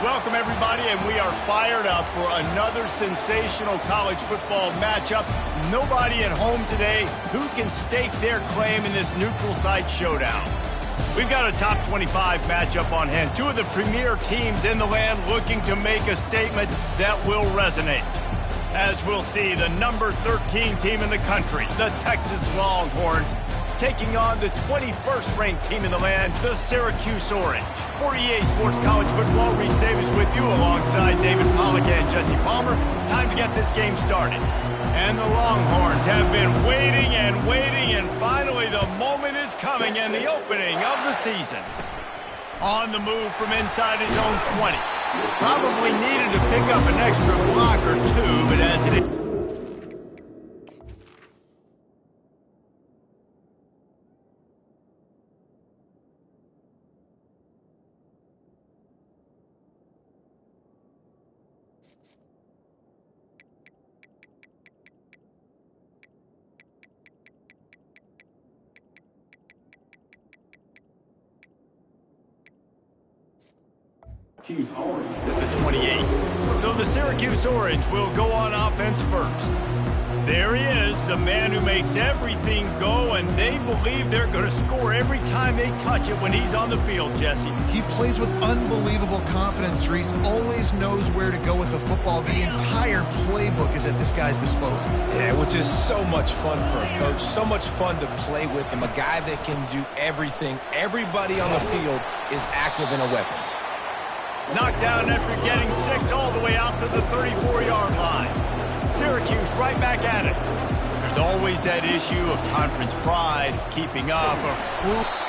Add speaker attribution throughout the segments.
Speaker 1: welcome everybody, and we are fired up for another sensational college football matchup. Nobody at home today who can stake their claim in this neutral site showdown. We've got a top 25 matchup on hand. Two of the premier teams in the land looking to make a statement that will resonate. As we'll see, the number 13 team in the country, the Texas Longhorns, taking on the 21st ranked team in the land, the Syracuse Orange. For EA Sports College Football, Reese Davis with you alongside David Pollack and Jesse Palmer. Time to get this game started. And the Longhorns have been waiting, and finally the moment is coming and the opening of the season. On the move from inside his own 20. Probably needed to pick up an extra block or two, but as it is... at the 28. So the Syracuse Orange will go on offense first. There he is, the man who makes everything go, and they believe they're going to score every time they touch it when he's on the field, Jesse.
Speaker 2: He plays with unbelievable confidence, Reese. Always knows where to go with the football. The entire playbook is at this guy's disposal.
Speaker 3: Yeah, which is so much fun for a coach. So much fun to play with him. A guy that can do everything. Everybody on the field is active in a weapon.
Speaker 1: Knocked down after getting 6 all the way out to the 34-yard line. Syracuse right back at it. There's always that issue of conference pride, keeping up.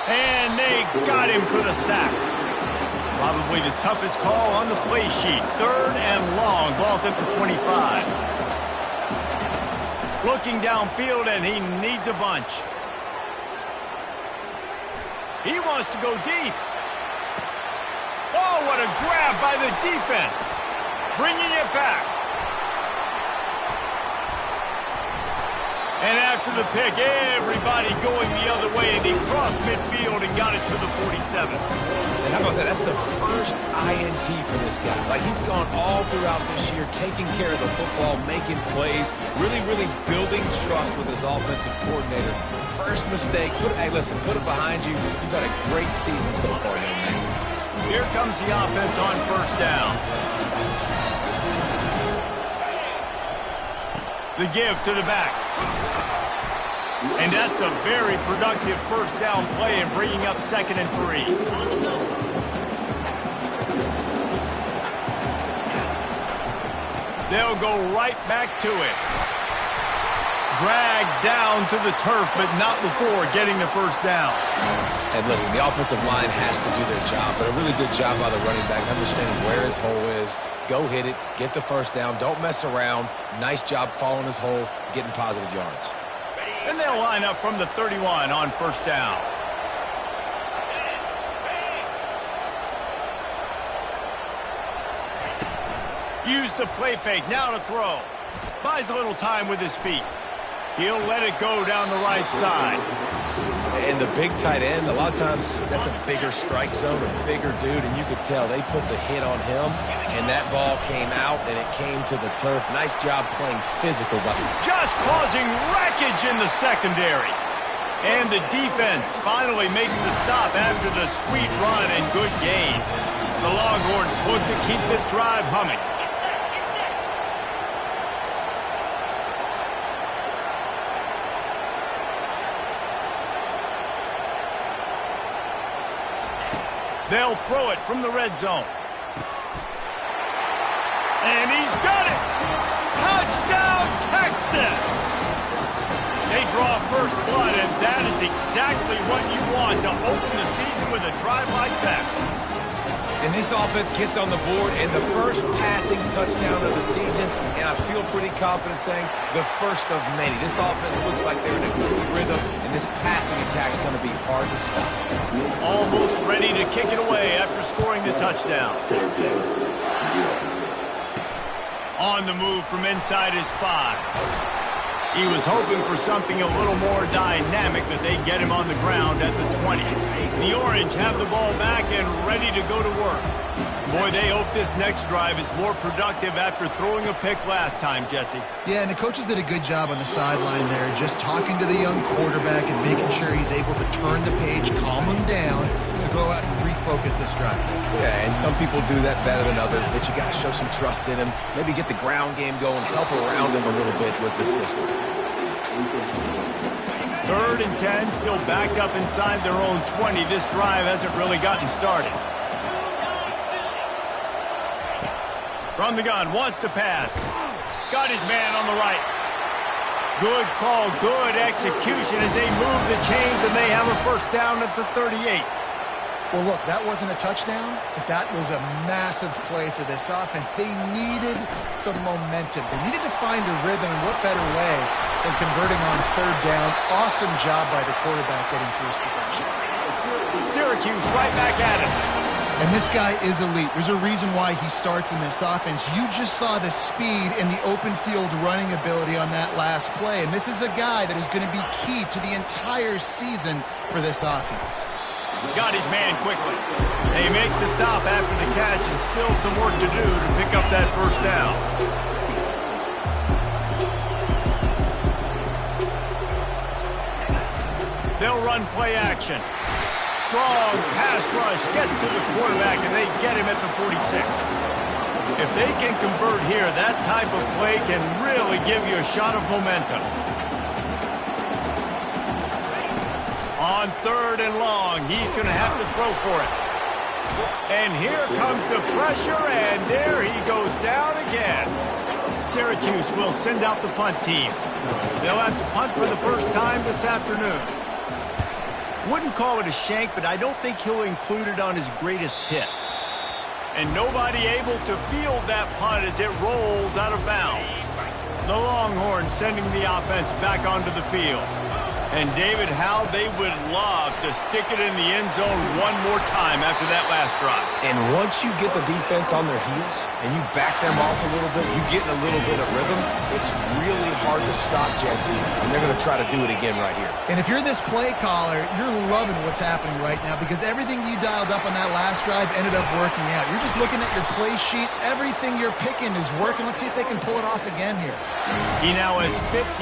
Speaker 1: And they got him for the sack. Probably the toughest call on the play sheet. 3rd and long. Ball's at the 25. Looking downfield, and he needs a bunch. He wants to go deep. Oh, what a grab by the defense. Bringing it back. And after the pick, everybody going the other way, and he crossed midfield and got it to the 47.
Speaker 3: And how about that? That's the first INT for this guy. Like, he's gone all throughout this year, taking care of the football, making plays, really building trust with his offensive coordinator. First mistake. Hey, listen, put it behind you. You've had a great season so far, young man.
Speaker 1: Here comes the offense on first down. The give to the back. And that's a very productive first down play and bringing up 2nd and 3. They'll go right back to it. Dragged down to the turf, but not before getting the first down.
Speaker 3: And listen, the offensive line has to do their job, but a really good job by the running back, understanding where his hole is. Go hit it, get the first down, don't mess around. Nice job following his hole, getting positive yards.
Speaker 1: And they'll line up from the 31 on first down. Use the play fake, now to throw. Buys a little time with his feet. He'll let it go down the right side.
Speaker 3: And the big tight end, a lot of times that's a bigger strike zone, a bigger dude, and you could tell they put the hit on him, and that ball came out, and it came to the turf. Nice job playing physical.
Speaker 1: Just causing wreckage in the secondary. And the defense finally makes the stop after the sweet run and good gain. The Longhorns look to keep this drive humming. They'll throw it from the red zone. And he's got it! Touchdown, Texas! They draw first blood, and that is exactly what you want to open the season with a drive like that.
Speaker 3: And this offense gets on the board, and the first passing touchdown of the season, and I feel pretty confident saying the first of many. This offense looks like they're in a good rhythm, and this passing attack's going to be hard to stop.
Speaker 1: Almost ready to kick it away after scoring the touchdown. On the move from inside his 5. He was hoping for something a little more dynamic, but they get him on the ground at the 20. The Orange have the ball back and ready to go to work. Boy, they hope this next drive is more productive after throwing a pick last time, Jesse.
Speaker 2: Yeah, and the coaches did a good job on the sideline there, just talking to the young quarterback and making sure he's able to turn the page, calm him down, to go out and refocus this drive.
Speaker 3: Yeah, and some people do that better than others, but you got to show some trust in him. Maybe get the ground game going, help around him a little bit with the system.
Speaker 1: 3rd and 10, still backed up inside their own 20. This drive hasn't really gotten started. From the gun, wants to pass. Got his man on the right. Good call, good execution as they move the chains, and they have a first down at the 38.
Speaker 2: Well, look, that wasn't a touchdown, but that was a massive play for this offense. They needed some momentum. They needed to find a rhythm, and what better way than converting on 3rd down. Awesome job by the quarterback getting through his progression.
Speaker 1: Syracuse right back at it.
Speaker 2: And this guy is elite. There's a reason why he starts in this offense. You just saw the speed and the open field running ability on that last play. And this is a guy that is going to be key to the entire season for this offense.
Speaker 1: Got his man quickly. They make the stop after the catch, and still some work to do to pick up that first down. They'll run play action. Strong pass rush gets to the quarterback, and they get him at the 46. If they can convert here, that type of play can really give you a shot of momentum. On 3rd and long, he's going to have to throw for it. And here comes the pressure, and there he goes down again. Syracuse will send out the punt team. They'll have to punt for the first time this afternoon. Wouldn't call it a shank, but I don't think he'll include it on his greatest hits. And nobody able to field that punt as it rolls out of bounds. The Longhorns sending the offense back onto the field. And David, how they would love to stick it in the end zone one more time after that last drive.
Speaker 3: And once you get the defense on their heels and you back them off a little bit, you get in a little bit of rhythm, it's really hard to stop, Jesse, and they're going to try to do it again right here.
Speaker 2: And if you're this play caller, you're loving what's happening right now because everything you dialed up on that last drive ended up working out. You're just looking at your play sheet. Everything you're picking is working. Let's see if they can pull it off again here.
Speaker 1: He now has 56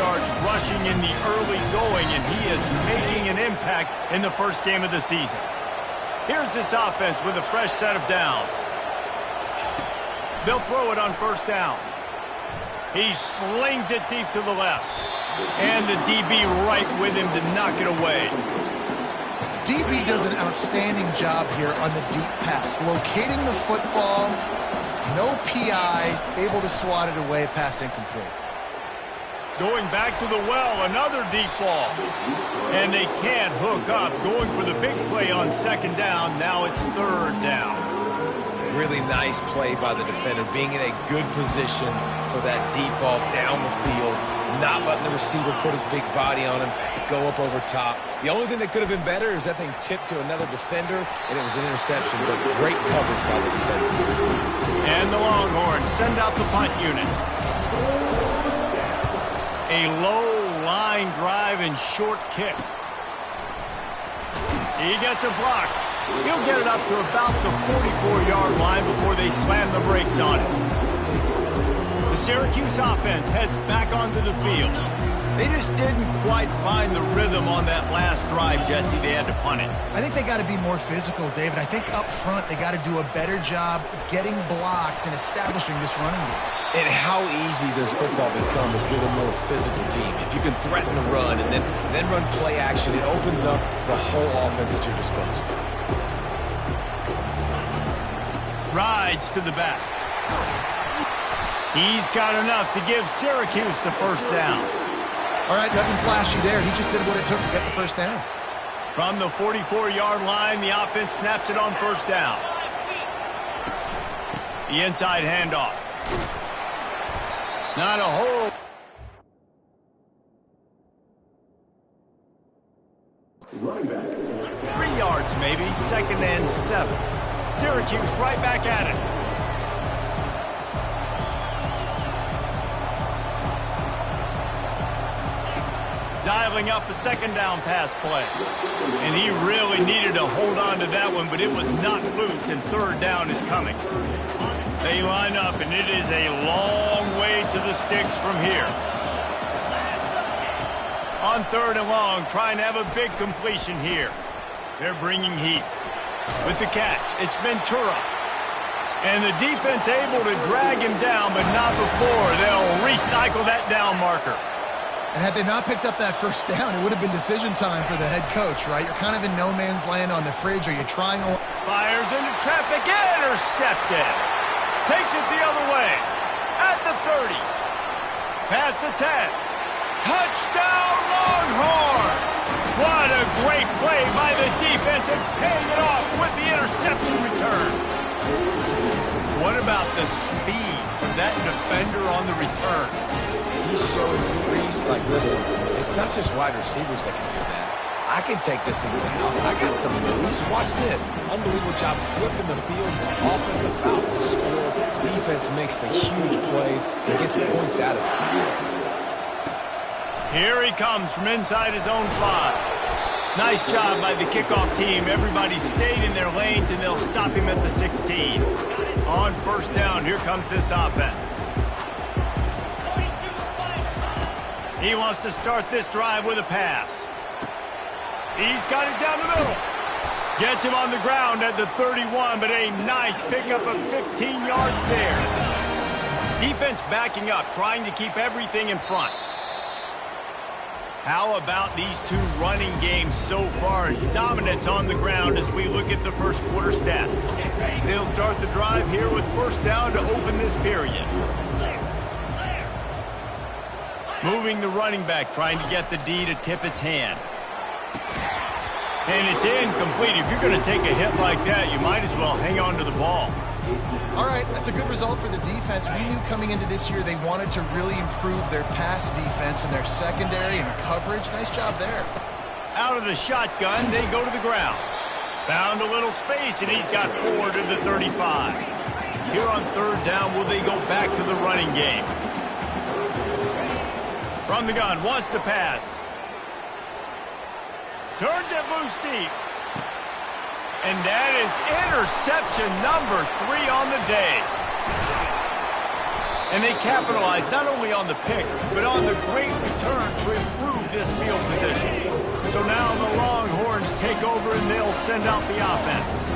Speaker 1: yards rushing in the early going, and he is making an impact in the first game of the season. Here's this offense with a fresh set of downs. They'll throw it on 1st down. He slings it deep to the left. And the DB right with him to knock it away.
Speaker 2: DB does an outstanding job here on the deep pass, locating the football, no PI, able to swat it away, pass incomplete.
Speaker 1: Going back to the well, another deep ball. And they can't hook up. Going for the big play on 2nd down. Now it's 3rd down.
Speaker 3: Really nice play by the defender, being in a good position for that deep ball down the field, not letting the receiver put his big body on him, go up over top. The only thing that could have been better is that thing tipped to another defender, and it was an interception, but great coverage by the defender.
Speaker 1: And the Longhorns send out the punt unit. A low line drive and short kick. He gets a block. He'll get it up to about the 44-yard line before they slam the brakes on it. The Syracuse offense heads back onto the field. They just didn't quite find the rhythm on that last drive, Jesse. They had to punt it.
Speaker 2: I think they got to be more physical, David. I think up front they got to do a better job getting blocks and establishing this running game.
Speaker 3: And how easy does football become if you're the more physical team? If you can threaten the run and then run play action, it opens up the whole offense at your disposal.
Speaker 1: Rides to the back. He's got enough to give Syracuse the first down.
Speaker 2: All right, nothing flashy there. He just did what it took to get the first down.
Speaker 1: From the 44-yard line, the offense snaps it on 1st down. The inside handoff. Not a hole. Running back. 3 yards maybe, 2nd and 7. Syracuse right back at it. dialing up a second down pass play. And he really needed to hold on to that one, but it was not loose, and third down is coming. They line up, and it is a long way to the sticks from here. On third and long, trying to have a big completion here. They're bringing heat. With the catch, it's Ventura. And the defense able to drag him down, but not before. They'll recycle that down marker.
Speaker 2: And had they not picked up that first down, it would have been decision time for the head coach, right? You're kind of in no man's land on the fridge. Are you trying?
Speaker 1: Fires into traffic, intercepted. Takes it the other way. At the 30. Past the 10. Touchdown, Longhorns! What a great play by the defense and paying it off with the interception return. What about the speed of that defender on the return?
Speaker 3: He's showing Reese, like, listen, it's not just wide receivers that can do that. I can take this thing to the house. I got some moves. Watch this. Unbelievable job flipping the field. Offense about to score. Defense makes the huge plays and gets points out of it.
Speaker 1: Here he comes from inside his own 5. Nice job by the kickoff team. Everybody stayed in their lanes, and they'll stop him at the 16. On first down, here comes this offense. He wants to start this drive with a pass. He's got it down the middle. Gets him on the ground at the 31, but a nice pickup of 15 yards there. Defense backing up, trying to keep everything in front. How about these two running games so far? Dominance on the ground as we look at the first quarter stats. They'll start the drive here with first down to open this period. Moving the running back, trying to get the D to tip its hand. And it's incomplete. If you're going to take a hit like that, you might as well hang on to the ball.
Speaker 2: All right, that's a good result for the defense. We knew coming into this year they wanted to really improve their pass defense and their secondary and coverage. Nice job there.
Speaker 1: Out of the shotgun, they go to the ground. Found a little space, and he's got 4 to the 35. Here on third down, will they go back to the running game? From the gun, wants to pass. Turns it loose deep. And that is interception number 3 on the day. And they capitalized not only on the pick, but on the great return to improve this field position. So now the Longhorns take over and they'll send out the offense.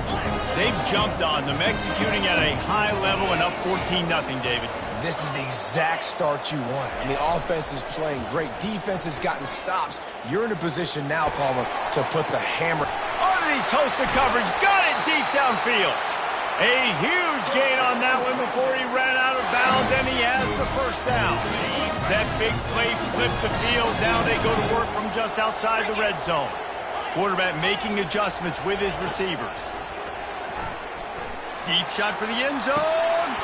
Speaker 1: They've jumped on them, executing at a high level and up 14-0, David.
Speaker 3: This is the exact start you want. I mean, offense is playing great. Defense has gotten stops. You're in a position now, Palmer, to put the hammer.
Speaker 1: Underneath toasted coverage, got it deep downfield. A huge gain on that one before he ran out of bounds, and he has the first down. That big play flipped the field. Now they go to work from just outside the red zone. Quarterback making adjustments with his receivers. Deep shot for the end zone.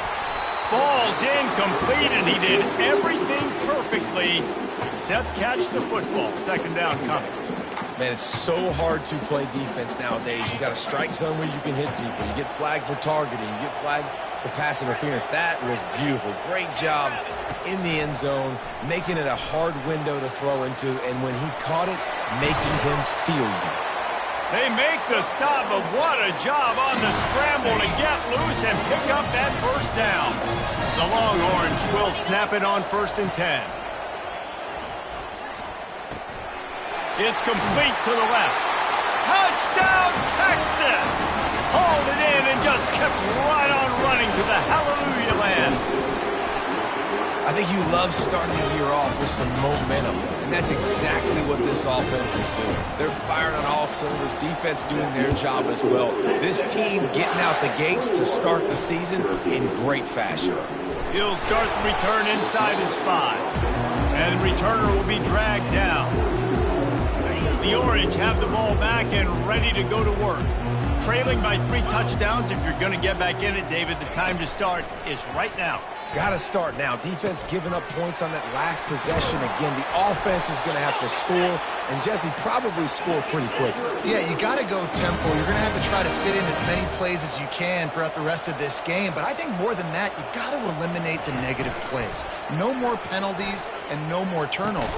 Speaker 1: Falls incomplete, and he did everything perfectly except catch the football. Second down coming.
Speaker 3: Man, it's so hard to play defense nowadays. You got a strike zone where you can hit people. You get flagged for targeting. You get flagged for pass interference. That was beautiful. Great job in the end zone, making it a hard window to throw into, and when he caught it, making him feel you.
Speaker 1: They make the stop, but what a job on the scramble to get loose and pick up that first down. The Longhorns will snap it on 1st and 10. It's complete to the left. Touchdown, Texas! Hauled it in and just kept right on running to the hallelujah land.
Speaker 3: I think you love starting the year off with some momentum, and that's exactly what this offense is doing. They're firing on all cylinders, defense doing their job as well. This team getting out the gates to start the season in great fashion.
Speaker 1: He'll start the return inside his 5, and the returner will be dragged down. The Orange have the ball back and ready to go to work. Trailing by 3 touchdowns. If you're going to get back in it, David, the time to start is right now.
Speaker 3: Got to start now. Defense giving up points on that last possession. Again, the offense is going to have to score, and Jesse probably score pretty quickly.
Speaker 2: Yeah, you got to go tempo. You're going to have to try to fit in as many plays as you can throughout the rest of this game. But I think more than that, you got to eliminate the negative plays. No more penalties and no more turnovers.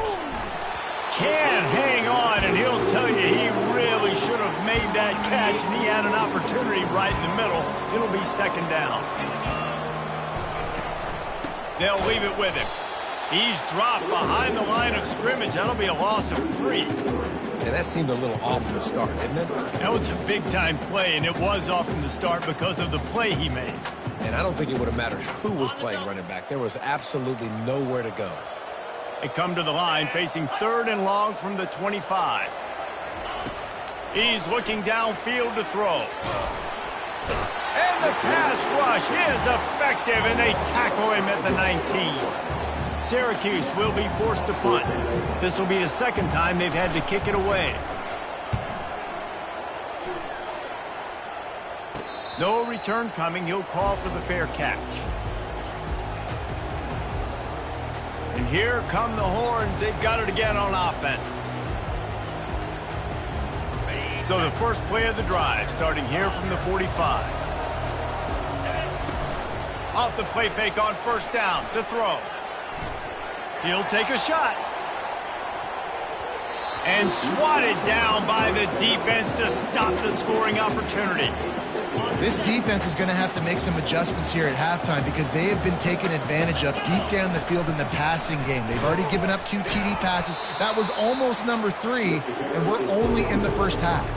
Speaker 1: can hang on, and he'll tell you he really should have made that catch, and he had an opportunity right in the middle. It'll be second down. They'll leave it with him. He's dropped behind the line of scrimmage. That'll be a loss of 3.
Speaker 3: And that seemed a little off from the start, didn't it?
Speaker 1: That was a big-time play, and it was off from the start because of the play he made.
Speaker 3: And I don't think it would have mattered who was playing running back. There was absolutely nowhere to go.
Speaker 1: They come to the line facing 3rd and long from the 25. He's looking downfield to throw. And the pass rush is effective, and they tackle him at the 19. Syracuse will be forced to punt. This will be the second time they've had to kick it away. No return coming. He'll call for the fair catch. And here come the horns. They've got it again on offense. So the first play of the drive, starting here from the 45. Off the play fake on first down to throw. He'll take a shot. And swatted down by the defense to stop the scoring opportunity.
Speaker 2: This defense is going to have to make some adjustments here at halftime because they have been taken advantage of deep down the field in the passing game. They've already given up 2 TD passes. That was almost number 3, and we're only in the first half.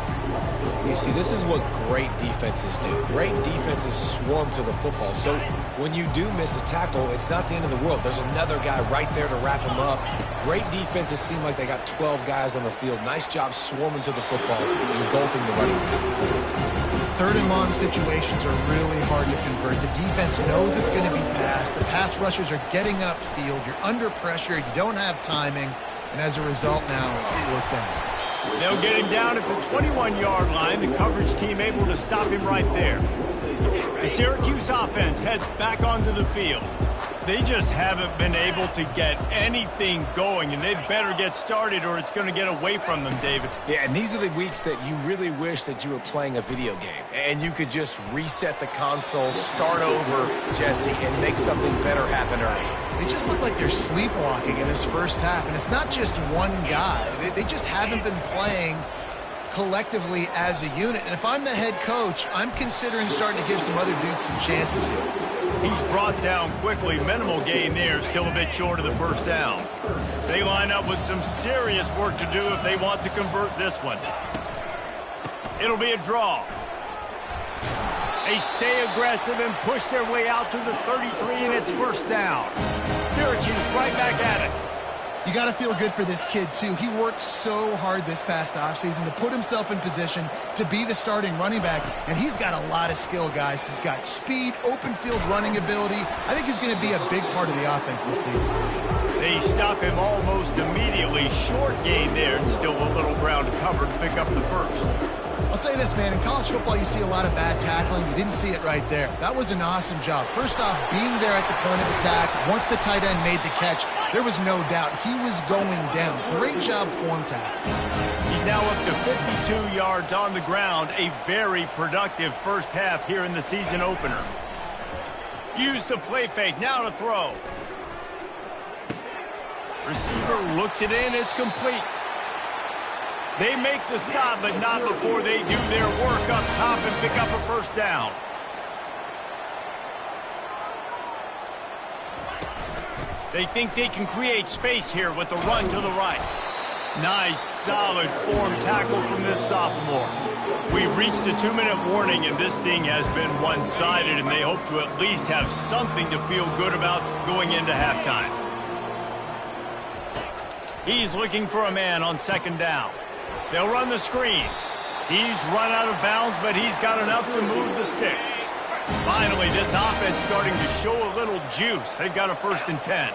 Speaker 3: You see, this is what great defenses do. Great defenses swarm to the football. So when you do miss a tackle, it's not the end of the world. There's another guy right there to wrap him up. Great defenses seem like they got 12 guys on the field. Nice job swarming to the football, engulfing the running back.
Speaker 2: 3rd and long situations are really hard to convert. The defense knows it's going to be passed. The pass rushers are getting upfield. You're under pressure. You don't have timing. And as a result now, fourth down.
Speaker 1: They'll get him down at the 21-yard line. The coverage team able to stop him right there. The Syracuse offense heads back onto the field. They just haven't been able to get anything going, and they better get started or it's going to get away from them, David.
Speaker 3: Yeah, and these are the weeks that you really wish that you were playing a video game and you could just reset the console, start over, Jesse, and make something better happen early.
Speaker 2: They just look like they're sleepwalking in this first half, and it's not just one guy. They just haven't been playing collectively as a unit. And if I'm the head coach, I'm considering starting to give some other dudes some chances here.
Speaker 1: He's brought down quickly. Minimal gain there. Still a bit short of the first down. They line up with some serious work to do if they want to convert this one. It'll be a draw. They stay aggressive and push their way out to the 33, and it's first down. Syracuse right back at it.
Speaker 2: You got to feel good for this kid, too. He worked so hard this past offseason to put himself in position to be the starting running back, and he's got a lot of skill, guys. He's got speed, open field running ability. I think he's going to be a big part of the offense this season.
Speaker 1: They stop him almost immediately. Short gain there, and still a little ground to cover to pick up the first.
Speaker 2: I'll say this, man. In college football, you see a lot of bad tackling. You didn't see it right there. That was an awesome job. First off, being there at the point of attack. Once the tight end made the catch, there was no doubt he was going down. Great job form tackle.
Speaker 1: He's now up to 52 yards on the ground. A very productive first half here in the season opener. Use the play fake. Now to throw. Receiver looks it in. It's complete. They make the stop, but not before they do their work up top and pick up a first down. They think they can create space here with the run to the right. Nice, solid form tackle from this sophomore. We've reached the 2-minute warning, and this thing has been one-sided, and they hope to at least have something to feel good about going into halftime. He's looking for a man on second down. They'll run the screen. He's run out of bounds, but he's got enough to move the sticks. Finally, this offense starting to show a little juice. They've got a 1st and 10.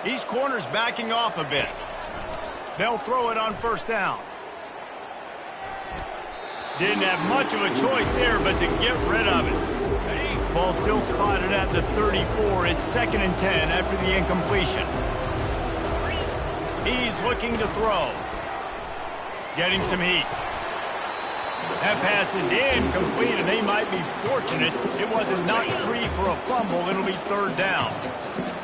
Speaker 1: These corners backing off a bit. They'll throw it on first down. Didn't have much of a choice there, but to get rid of it. Ball still spotted at the 34. It's 2nd and 10 after the incompletion. He's looking to throw. Getting some heat. That pass is incomplete, and they might be fortunate it wasn't knocked free for a fumble. It'll be 3rd down.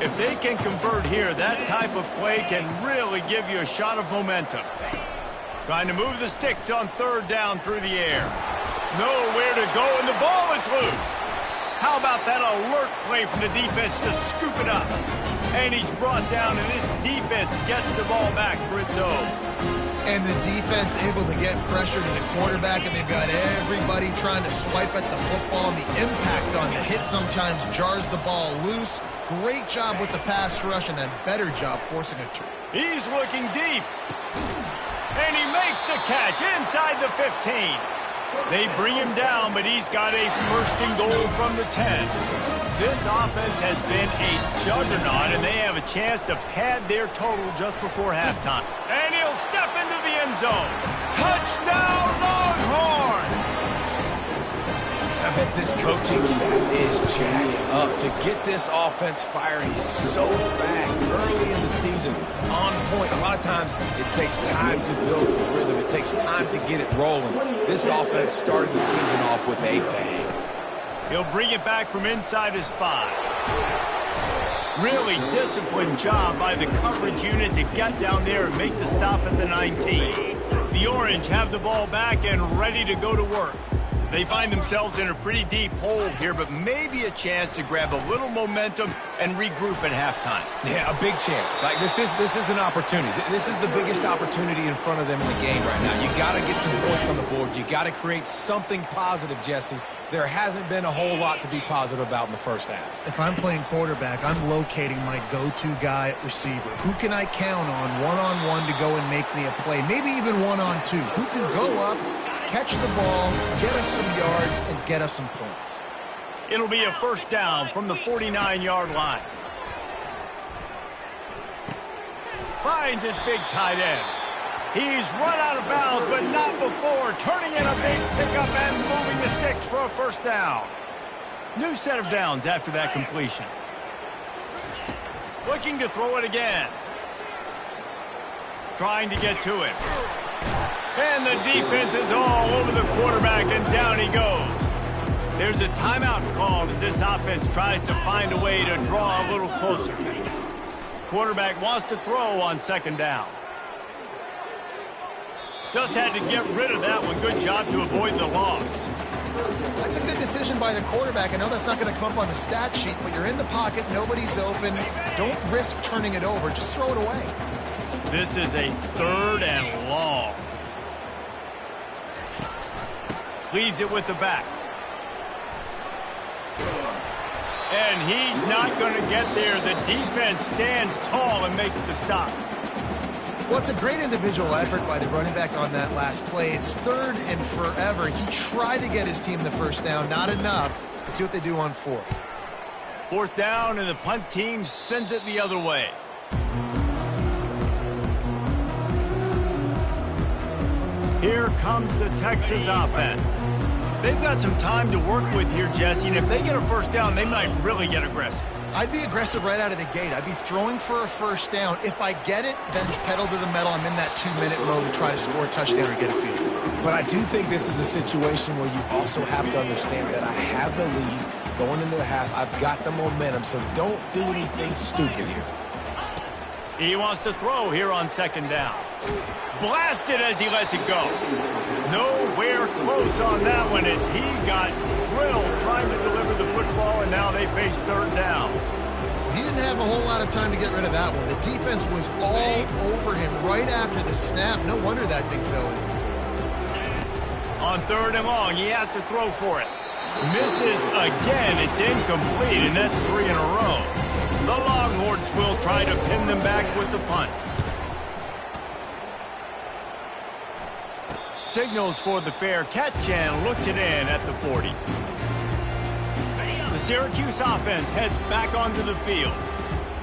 Speaker 1: If they can convert here, that type of play can really give you a shot of momentum. Trying to move the sticks on third down through the air. Nowhere to go, and the ball is loose. How about that alert play from the defense to scoop it up? And he's brought down, and this defense gets the ball back for its own.
Speaker 2: And the defense able to get pressure to the quarterback, and they've got everybody trying to swipe at the football, and the impact on the hit sometimes jars the ball loose. Great job with the pass rush, and a better job forcing a turn.
Speaker 1: He's looking deep. And he makes the catch inside the 15. They bring him down, but he's got a first and goal from the 10. This offense has been a juggernaut, and they have a chance to pad their total just before halftime. And he'll step into the end zone. Touchdown, Longhorns!
Speaker 3: I bet this coaching staff is jacked up to get this offense firing so fast early in the season, on point. A lot of times it takes time to build the rhythm. It takes time to get it rolling. This offense started the season off with a bang.
Speaker 1: He'll bring it back from inside his 5. Really disciplined job by the coverage unit to get down there and make the stop at the 19. The Orange have the ball back and ready to go to work. They find themselves in a pretty deep hole here, but maybe a chance to grab a little momentum and regroup at halftime.
Speaker 3: Yeah, a big chance. Like this is an opportunity. This is the biggest opportunity in front of them in the game right now. You got to get some points on the board. You got to create something positive, Jesse. There hasn't been a whole lot to be positive about in the first half.
Speaker 2: If I'm playing quarterback, I'm locating my go-to guy at receiver. Who can I count on one-on-one to go and make me a play? Maybe even one-on-two. Who can go up, catch the ball, get us some yards, and get us some points?
Speaker 1: It'll be a first down from the 49-yard line. Finds his big tight end. He's run out of bounds, but not before. Turning in a big pickup and moving the sticks for a first down. New set of downs after that completion. Looking to throw it again. Trying to get to it. And the defense is all over the quarterback, and down he goes. There's a timeout called as this offense tries to find a way to draw a little closer. Quarterback wants to throw on second down. Just had to get rid of that one. Good job to avoid the loss.
Speaker 2: That's a good decision by the quarterback. I know that's not going to come up on the stat sheet, but you're in the pocket, nobody's open. Don't risk turning it over. Just throw it away.
Speaker 1: This is a third and long. Leaves it with the back. And he's not going to get there. The defense stands tall and makes the stop.
Speaker 2: Well, it's a great individual effort by the running back on that last play. It's third and forever. He tried to get his team the first down. Not enough. Let's see what they do on fourth.
Speaker 1: Fourth down, and the punt team sends it the other way. Here comes the Texas offense. They've got some time to work with here, Jesse, and if they get a first down, they might really get aggressive.
Speaker 2: I'd be aggressive right out of the gate. I'd be throwing for a first down. If I get it, then it's pedal to the metal. I'm in that 2-minute mode to try to score a touchdown or get a field goal.
Speaker 3: But I do think this is a situation where you also have to understand that I have the lead going into the half. I've got the momentum, so don't do anything stupid here.
Speaker 1: He wants to throw here on second down. Blasted as he lets it go. Nowhere close on that one as he got drilled trying to deliver the football, and now they face third down.
Speaker 2: He didn't have a whole lot of time to get rid of that one. The defense was all over him right after the snap. No wonder that thing fell in.
Speaker 1: On third and long, he has to throw for it. Misses again. It's incomplete, and that's 3 in a row. The Longhorns will try to pin them back with the punt. Signals for the fair catch and looks it in at the 40. The Syracuse offense heads back onto the field.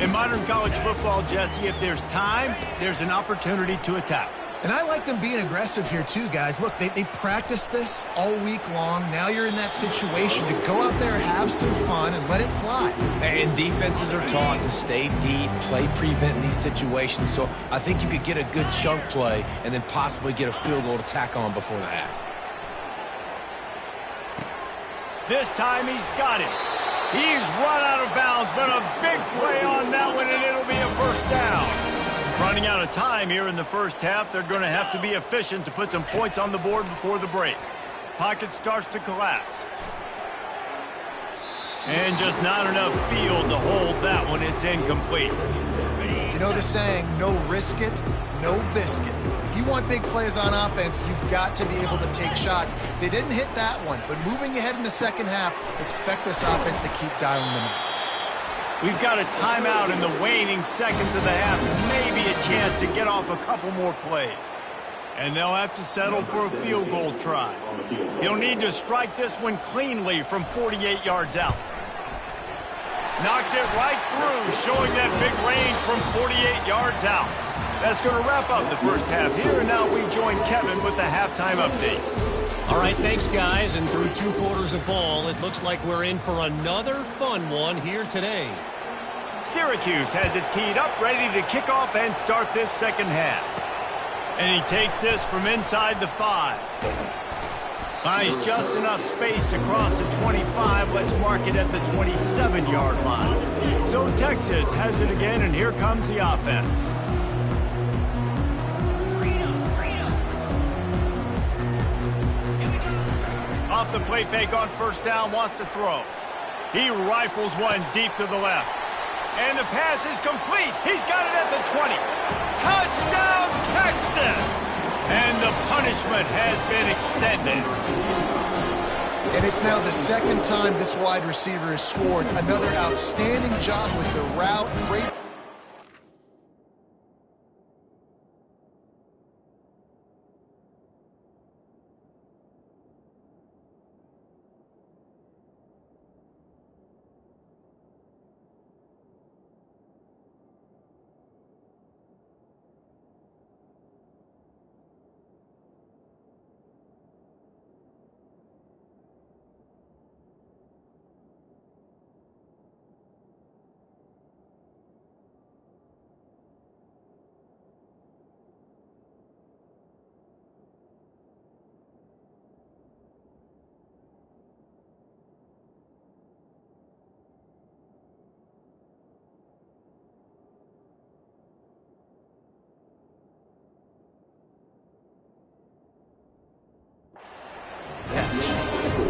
Speaker 1: In modern college football, Jesse, if there's time, there's an opportunity to attack.
Speaker 2: And I like them being aggressive here too, guys. Look, they practice this all week long. Now you're in that situation to go out there, have some fun, and let it fly.
Speaker 3: And defenses are taught to stay deep, play prevent in these situations. So I think you could get a good chunk play and then possibly get a field goal to tack on before the half.
Speaker 1: This time he's got it. He's run out of bounds, but a big play on that one, and it'll be a first down. Running out of time here in the first half. They're going to have to be efficient to put some points on the board before the break. Pocket starts to collapse. And just not enough field to hold that one. It's incomplete.
Speaker 2: You know the saying, no risk it, no biscuit. If you want big plays on offense, you've got to be able to take shots. They didn't hit that one, but moving ahead in the second half, expect this offense to keep dialing them up.
Speaker 1: We've got a timeout in the waning seconds of the half. Maybe a chance to get off a couple more plays. And they'll have to settle for a field goal try. He'll need to strike this one cleanly from 48 yards out. Knocked it right through, showing that big range from 48 yards out. That's going to wrap up the first half here, and now we join Kevin with the halftime update.
Speaker 4: All right, thanks, guys. And through 2 quarters of ball, it looks like we're in for another fun one here today.
Speaker 1: Syracuse has it teed up, ready to kick off and start this second half. And he takes this from inside the 5. Finds just enough space to cross the 25. Let's mark it at the 27-yard line. So Texas has it again, and here comes the offense. Off the play fake on first down, wants to throw. He rifles one deep to the left. And the pass is complete. He's got it at the 20. Touchdown, Texas! And the punishment has been extended.
Speaker 2: And it's now the second time this wide receiver has scored. Another outstanding job with the route. Great.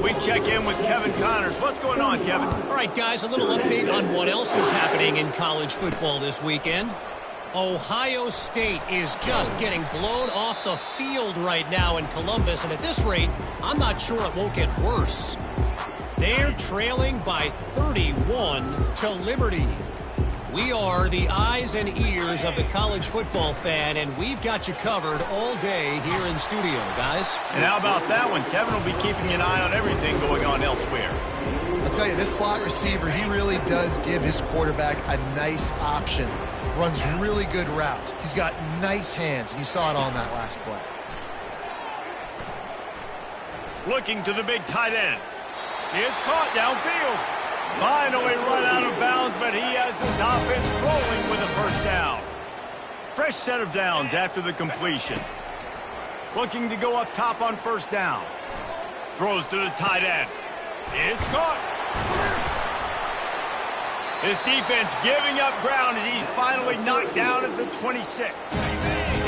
Speaker 1: We check in with Kevin Connors. What's going on, Kevin?
Speaker 4: All right, guys, a little update on what else is happening in college football this weekend. Ohio State is just getting blown off the field right now in Columbus, and at this rate, I'm not sure it won't get worse. They're trailing by 31 to Liberty. We are the eyes and ears of the college football fan, and we've got you covered all day here in studio, guys.
Speaker 1: And how about that one? Kevin will be keeping an eye on everything going on elsewhere.
Speaker 2: I'll tell you, this slot receiver, he really does give his quarterback a nice option. Runs really good routes. He's got nice hands, and you saw it on that last play.
Speaker 1: Looking to the big tight end. It's caught downfield. Finally run out of bounds, but he has his offense rolling with a first down. Fresh set of downs after the completion. Looking to go up top on first down. Throws to the tight end. It's caught. His defense giving up ground as he's finally knocked down at the 26.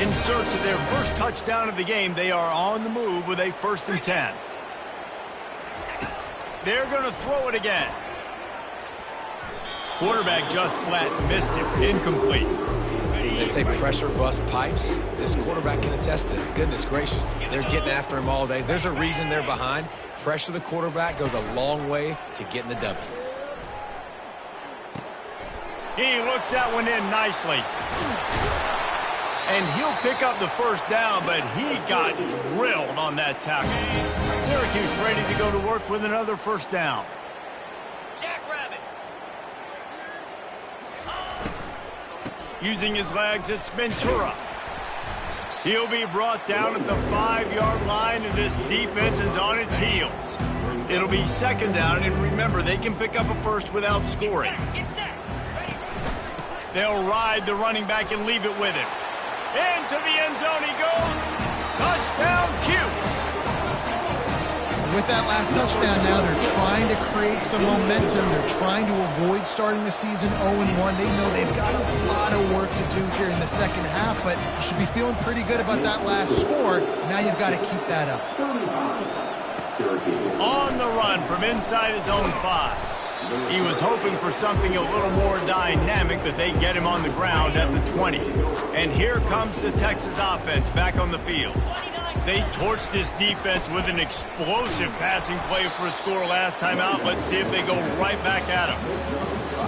Speaker 1: In search of their first touchdown of the game, they are on the move with a 1st and 10. They're going to throw it again. Quarterback just flat missed it. Incomplete.
Speaker 3: They say pressure bust pipes. This quarterback can attest to it. Goodness gracious. They're getting after him all day. There's a reason they're behind. Pressure the quarterback goes a long way to getting the W.
Speaker 1: He looks that one in nicely. And he'll pick up the first down, but he got drilled on that tackle. Syracuse ready to go to work with another first down. Using his legs, it's Ventura. He'll be brought down at the 5-yard line, and this defense is on its heels. It'll be 2nd down, and remember, they can pick up a first without scoring. They'll ride the running back and leave it with him. Into the end zone he goes. Touchdown, Cuse.
Speaker 2: with that last touchdown now, they're trying to create some momentum. They're trying to avoid starting the season 0-1. They know they've got a lot of work to do here in the second half, but you should be feeling pretty good about that last score. Now you've got to keep that up.
Speaker 1: On the run from inside his own 5. He was hoping for something a little more dynamic, but they get him on the ground at the 20. And here comes the Texas offense back on the field. They torched this defense with an explosive passing play for a score last time out. Let's see if they go right back at him.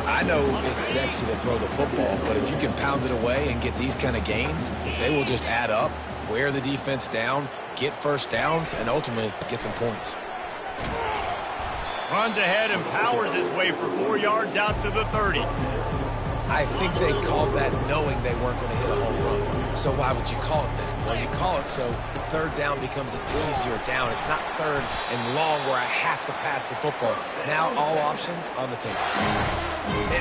Speaker 3: I know it's sexy to throw the football, but if you can pound it away and get these kind of gains, they will just add up, wear the defense down, get first downs, and ultimately get some points.
Speaker 1: Runs ahead and powers his way for 4 yards out to the 30.
Speaker 3: I think they called that knowing they weren't going to hit a home run. So why would you call it that? Well, you call it so third down becomes an easier down. It's not third and long where I have to pass the football. Now all options on the table.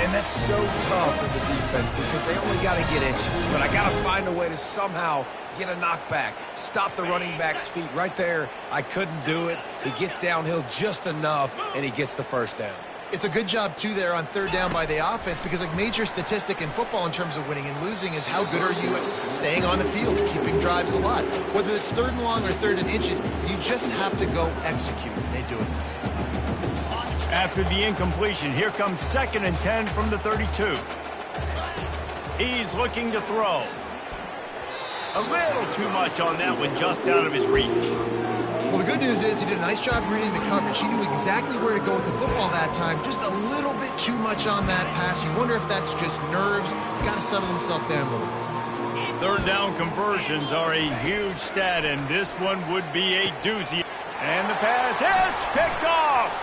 Speaker 3: And that's so tough as a defense because they only got to get inches. But I got to find a way to somehow get a knockback, stop the running back's feet. Right there, I couldn't do it. He gets downhill just enough, and he gets the first down.
Speaker 2: It's a good job, too, there on third down by the offense because a major statistic in football in terms of winning and losing is how good are you at staying on the field, keeping drives alive. Whether it's third and long or third and inches, you just have to go execute. They do it.
Speaker 1: After the incompletion, here comes 2nd and 10 from the 32. He's looking to throw. A little too much on that one, just out of his reach.
Speaker 2: Well, the good news is he did a nice job reading the coverage. He knew exactly where to go with the football that time. Just a little bit too much on that pass. You wonder if that's just nerves. He's got to settle himself down a little bit.
Speaker 1: Third down conversions are a huge stat, and this one would be a doozy. And the pass hits, picked off.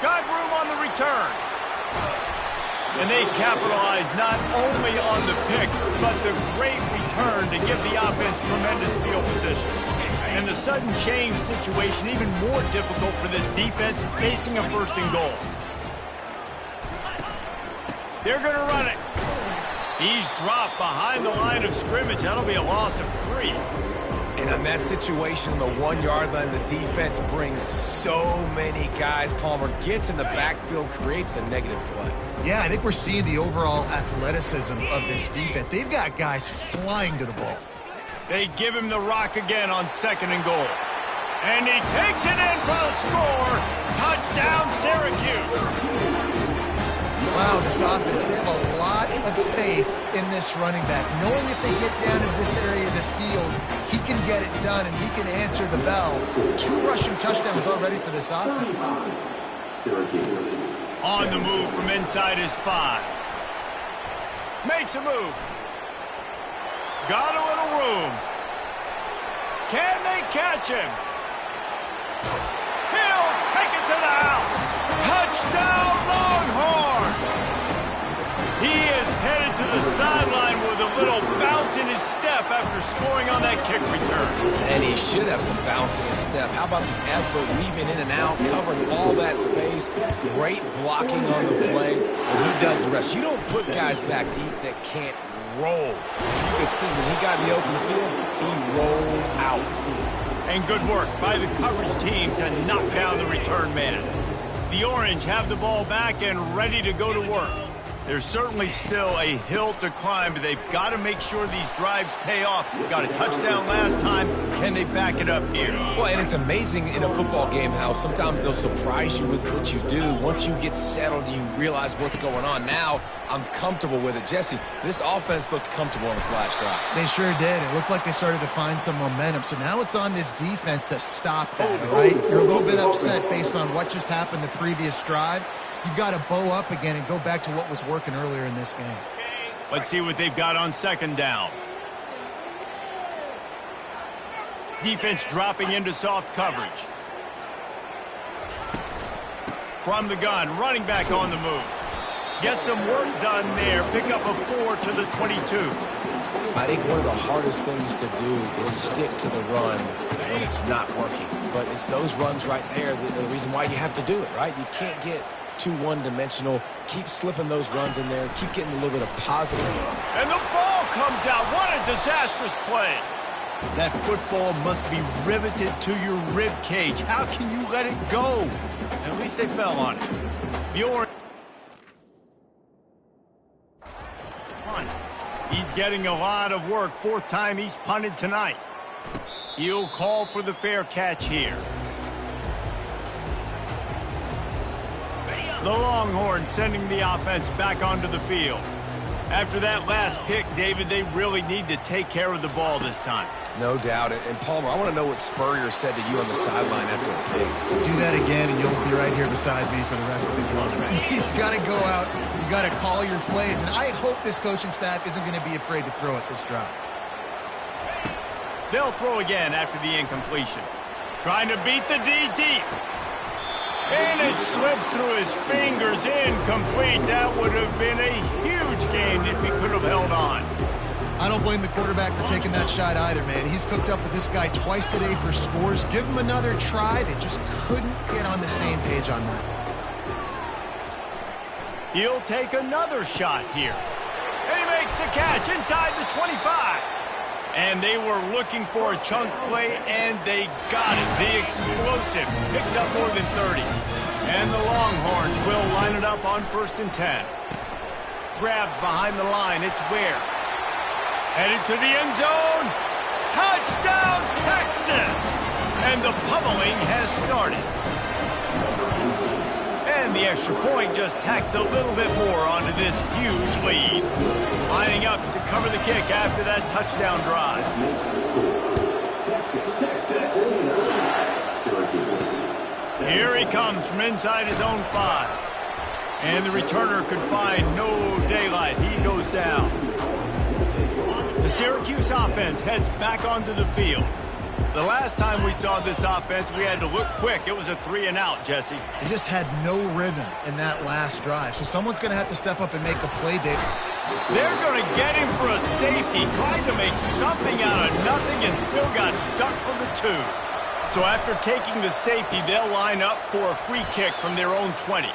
Speaker 1: Got room on the return. And they capitalize not only on the pick, but the great return to give the offense tremendous field position. And the sudden change situation even more difficult for this defense facing a 1st and goal. They're going to run it. He's dropped behind the line of scrimmage. That'll be a loss of 3.
Speaker 3: And on that situation, on the 1 yard line, the defense brings so many guys. Palmer gets in the backfield, creates the negative play.
Speaker 2: Yeah, I think we're seeing the overall athleticism of this defense. They've got guys flying to the ball.
Speaker 1: They give him the rock again on 2nd and goal. And he takes it in for the score. Touchdown, Syracuse.
Speaker 2: Wow, this offense, they have a lot of faith in this running back. Knowing if they get down in this area of the field, he can get it done and he can answer the bell. 2 rushing touchdowns already for this offense.
Speaker 1: On the move from inside his 5. Makes a move. Got a little room. Can they catch him? He'll take it to the house. Touchdown, Longhorn! He is headed to the sideline with a little bounce in his step after scoring on that kick return.
Speaker 3: And he should have some bounce in his step. How about the effort, weaving in and out, covering all that space, great blocking on the play, and he does the rest. You don't put guys back deep that can't roll. You could see when he got in the open field, he rolled out.
Speaker 1: And good work by the coverage team to knock down the return man. The Orange have the ball back and ready to go to work. There's certainly still a hill to climb, but they've got to make sure these drives pay off. Got a touchdown last time. Can they back it up here?
Speaker 3: Well, and it's amazing in a football game how sometimes they'll surprise you with what you do. Once you get settled and you realize what's going on, now I'm comfortable with it. Jesse, this offense looked comfortable in this last drive.
Speaker 2: They sure did. It looked like they started to find some momentum. So now it's on this defense to stop that, right? You're a little bit upset based on what just happened the previous drive. You've got to bow up again and go back to what was working earlier in this game.
Speaker 1: Let's see what they've got on 2nd down. Defense dropping into soft coverage. From the gun, running back on the move. Get some work done there. Pick up a 4 to the 22.
Speaker 3: I think one of the hardest things to do is stick to the run when it's not working. But it's those runs right there that are the reason why you have to do it, right? You can't get too one-dimensional. Keep slipping those runs in there. Keep getting a little bit of positive.
Speaker 1: And the ball comes out. What a disastrous play. That football must be riveted to your rib cage. How can you let it go? At least they fell on it. Bjorn. He's getting a lot of work. Fourth time he's punted tonight. He'll call for the fair catch here. The Longhorns sending the offense back onto the field. After that last pick, David, they really need to take care of the ball this time.
Speaker 3: No doubt. And Palmer, I want to know what Spurrier said to you on the sideline after a pick.
Speaker 2: Do that again, and you'll be right here beside me for the rest of the game. You got to go out. You got to call your plays. And I hope this coaching staff isn't going to be afraid to throw it this drive.
Speaker 1: They'll throw again after the incompletion. Trying to beat the D deep. And it slips through his fingers. Incomplete. That would have been a huge gain if he could have held on.
Speaker 2: I don't blame the quarterback for taking that shot either, man. He's cooked up with this guy twice today for scores. Give him another try. They just couldn't get on the same page on that.
Speaker 1: He'll take another shot here. And he makes the catch inside the 25. And they were looking for a chunk play, and they got it. The explosive picks up more than 30. And the Longhorns will line it up on 1st and 10. Grabbed behind the line. It's Ware. Headed to the end zone. Touchdown, Texas! And the pummeling has started. And the extra point just tacks a little bit more onto this huge lead. Lining up to cover the kick after that touchdown drive. Here he comes from inside his own 5. And the returner could find no daylight. He goes down. The Syracuse offense heads back onto the field. The last time we saw this offense, we had to look quick. It was a 3-and-out, Jesse.
Speaker 2: They just had no rhythm in that last drive. So someone's going to have to step up and make a play, David.
Speaker 1: They're going to get him for a safety, trying to make something out of nothing and still got stuck for the 2. So after taking the safety, they'll line up for a free kick from their own 20.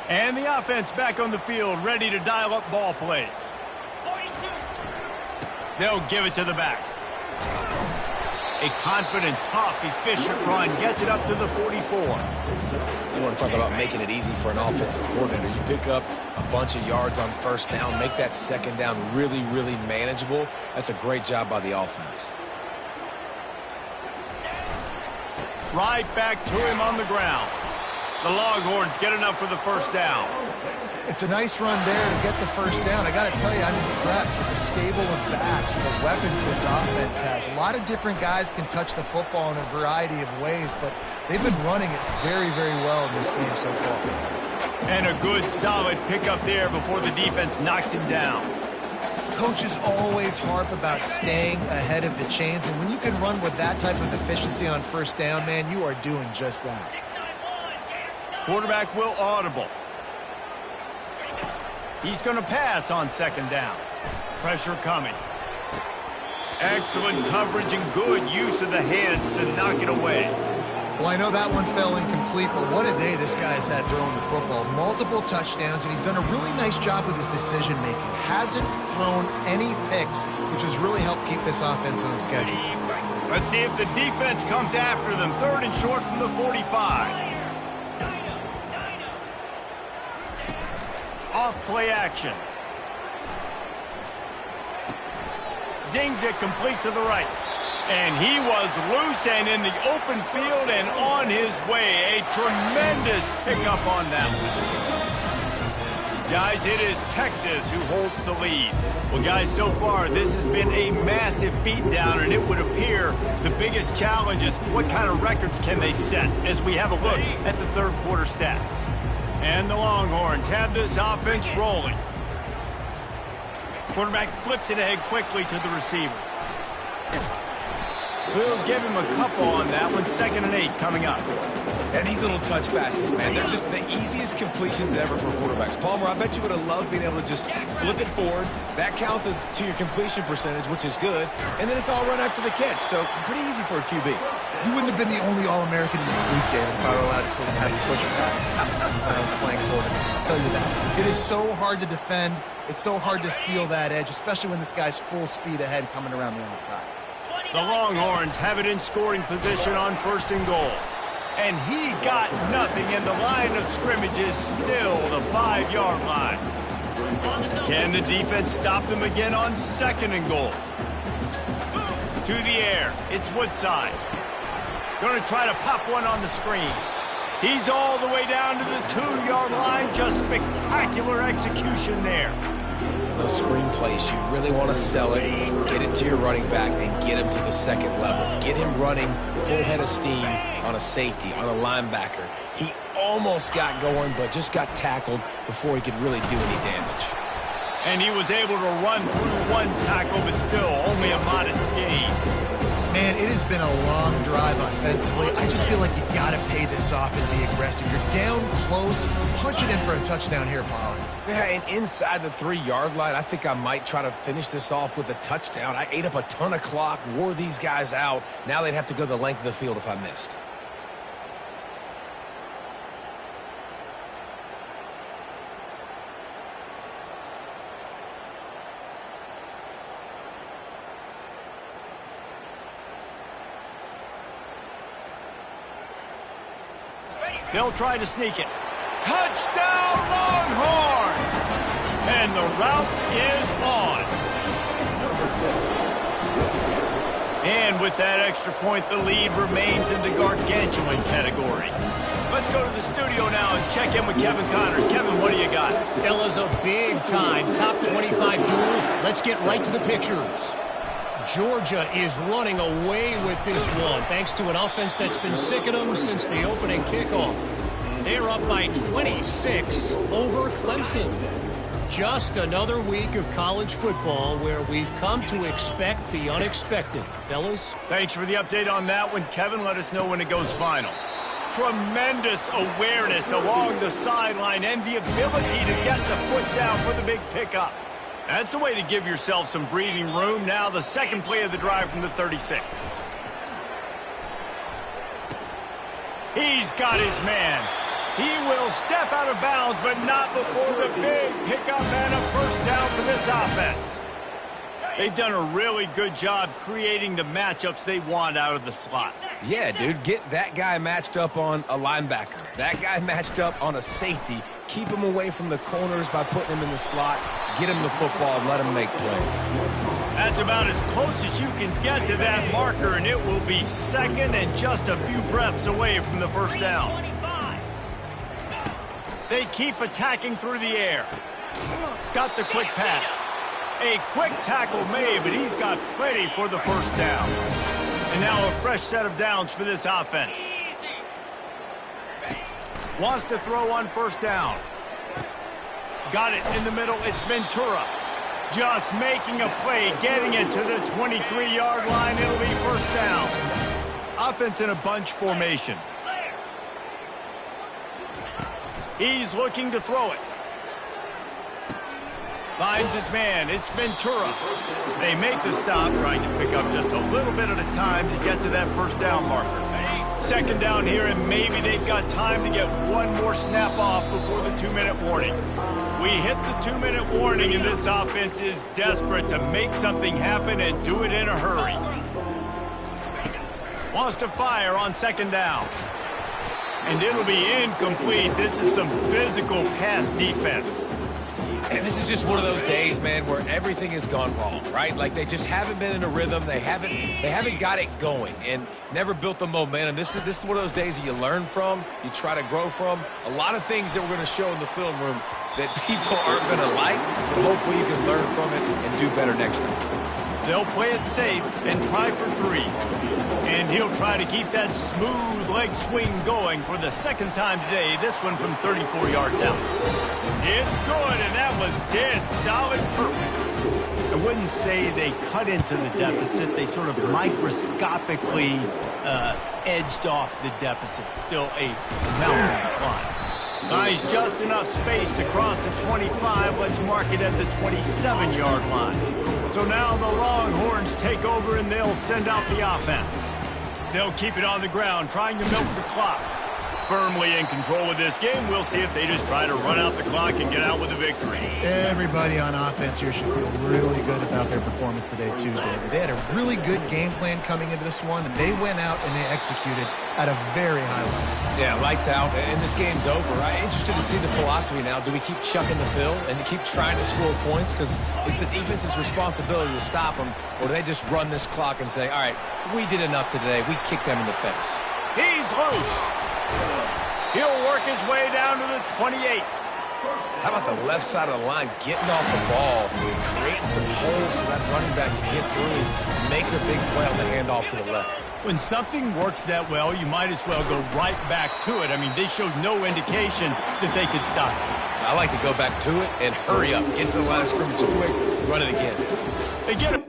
Speaker 1: And the offense back on the field, ready to dial up ball plays. They'll give it to the back. A confident, tough, efficient run gets it up to the 44.
Speaker 3: You want to talk about making it easy for an offensive coordinator. You pick up a bunch of yards on 1st down, make that 2nd down really, really manageable. That's a great job by the offense.
Speaker 1: Right back to him on the ground. The Longhorns get enough for the 1st down.
Speaker 2: It's a nice run there to get the 1st down. I got to tell you, I'm impressed with the stable of backs and the weapons this offense has. A lot of different guys can touch the football in a variety of ways, but they've been running it very, very well in this game so far.
Speaker 1: And a good, solid pickup there before the defense knocks him down.
Speaker 2: Coaches always harp about staying ahead of the chains, and when you can run with that type of efficiency on 1st down, man, you are doing just that.
Speaker 1: Quarterback will audible. He's going to pass on 2nd down. Pressure coming. Excellent coverage and good use of the hands to knock it away.
Speaker 2: Well, I know that one fell incomplete, but what a day this guy's had throwing the football. Multiple touchdowns, and he's done a really nice job with his decision-making. Hasn't thrown any picks, which has really helped keep this offense on schedule.
Speaker 1: Let's see if the defense comes after them. 3rd and short from the 45. Off play action. Zings it complete to the right. And he was loose and in the open field and on his way. A tremendous pickup on that one. Guys, it is Texas who holds the lead. Well, guys, so far this has been a massive beatdown, and it would appear the biggest challenge is what kind of records can they set as we have a look at the 3rd quarter stats. And the Longhorns have this offense rolling. Quarterback flips it ahead quickly to the receiver. We'll give him a couple on that one. 2nd and 8 coming up.
Speaker 3: And these little touch passes, man, they're just the easiest completions ever for quarterbacks. Palmer, I bet you would have loved being able to just flip it forward. That counts as to your completion percentage, which is good. And then it's all run after the catch, so pretty easy for a QB.
Speaker 2: You wouldn't have been the only All-American in this weekend if I were allowed to have you push your passes. when I was playing quarterback. I'll tell you that. It is so hard to defend. It's so hard to seal that edge, especially when this guy's full speed ahead coming around the outside.
Speaker 1: The Longhorns have it in scoring position on 1st and goal. And he got nothing, and the line of scrimmage is still the 5-yard line. Can the defense stop them again on 2nd and goal? To the air, it's Woodside. Going to try to pop one on the screen. He's all the way down to the 2-yard line. Just spectacular execution there.
Speaker 3: Those screen plays, you really want to sell it, get it to your running back, and get him to the 2nd level. Get him running full head of steam on a safety, on a linebacker. He almost got going, but just got tackled before he could really do any damage.
Speaker 1: And he was able to run through one tackle, but still only a modest gain.
Speaker 2: Man, it has been a long drive offensively. I just feel like you got to pay this off and be aggressive. You're down close. Punch it in for a touchdown here, Pollard.
Speaker 3: Yeah, and inside the 3-yard line, I think I might try to finish this off with a touchdown. I ate up a ton of clock, wore these guys out. Now they'd have to go the length of the field if I missed.
Speaker 1: They'll try to sneak it. Touchdown, Longhorns! And the route is on. And with that extra point, the lead remains in the gargantuan category. Let's go to the studio now and check in with Kevin Connors. Kevin, what do you got?
Speaker 4: Fellas, a big-time top 25 duel. Let's get right to the pictures. Georgia is running away with this one, thanks to an offense that's been sick of them since the opening kickoff. They're up by 26 over Clemson. Just another week of college football where we've come to expect the unexpected. Fellas?
Speaker 1: Thanks for the update on that one, Kevin. Let us know when it goes final. Tremendous awareness along the sideline and the ability to get the foot down for the big pickup. That's the way to give yourself some breathing room. Now the second play of the drive from the 36. He's got his man. He will step out of bounds, but not before the big pickup and a first down for this offense. They've done a really good job creating the matchups they want out of the slot.
Speaker 3: Yeah, dude, get that guy matched up on a linebacker. That guy matched up on a safety. Keep him away from the corners by putting him in the slot. Get him the football, let him make plays.
Speaker 1: That's about as close as you can get to that marker, and it will be second and just a few breaths away from the first down. They keep attacking through the air. Got the quick pass. A quick tackle made, but he's got plenty for the first down. And now a fresh set of downs for this offense. Wants to throw on first down. Got it in the middle. It's Ventura. Just making a play, getting it to the 23-yard line. It'll be first down. Offense in a bunch formation. He's looking to throw it. Finds his man. It's Ventura. They make the stop, trying to pick up just a little bit at a time to get to that first down marker. Second down here, and maybe they've got time to get one more snap off before the 2-minute warning. We hit the 2-minute warning, and this offense is desperate to make something happen and do it in a hurry. Wants to fire on second down. And it'll be incomplete. This is some physical pass defense.
Speaker 3: And this is just one of those days, man, where everything has gone wrong, right? Like they just haven't been in a rhythm. They haven't got it going and never built the momentum. This is one of those days that you learn from, you try to grow from. A lot of things that we're going to show in the film room that people aren't going to like, but hopefully you can learn from it and do better next time.
Speaker 1: They'll play it safe and try for 3. And he'll try to keep that smooth leg swing going for the second time today, this one from 34 yards out. It's good, and that was dead solid perfect. I wouldn't say they cut into the deficit. They sort of microscopically edged off the deficit. Still a mountain climb. Nice, just enough space to cross the 25. Let's mark it at the 27-yard line. So now the Longhorns take over, and they'll send out the offense. They'll keep it on the ground, trying to milk the clock. firmly in control of this game. We'll see if they just try to run out the clock and get out with a victory.
Speaker 2: Everybody on offense here should feel really good about their performance today, too, David. They had a really good game plan coming into this one, and they went out and they executed at a very high level.
Speaker 3: Yeah, lights out, and this game's over. I'm interested to see the philosophy now. Do we keep chucking the pill and keep trying to score points? Because it's the defense's responsibility to stop them, or do they just run this clock and say, all right, we did enough today. We kicked them in the face.
Speaker 1: He's loose. He'll work his way down to the 28.
Speaker 3: How about the left side of the line getting off the ball, creating some holes for that running back to get through, make the big play on the handoff to the left.
Speaker 1: When something works that well, you might as well go right back to it. I mean, they showed no indication that they could stop it.
Speaker 3: I like to go back to it and hurry up. Get to the line of scrimmage quick, run it again.
Speaker 1: They get it.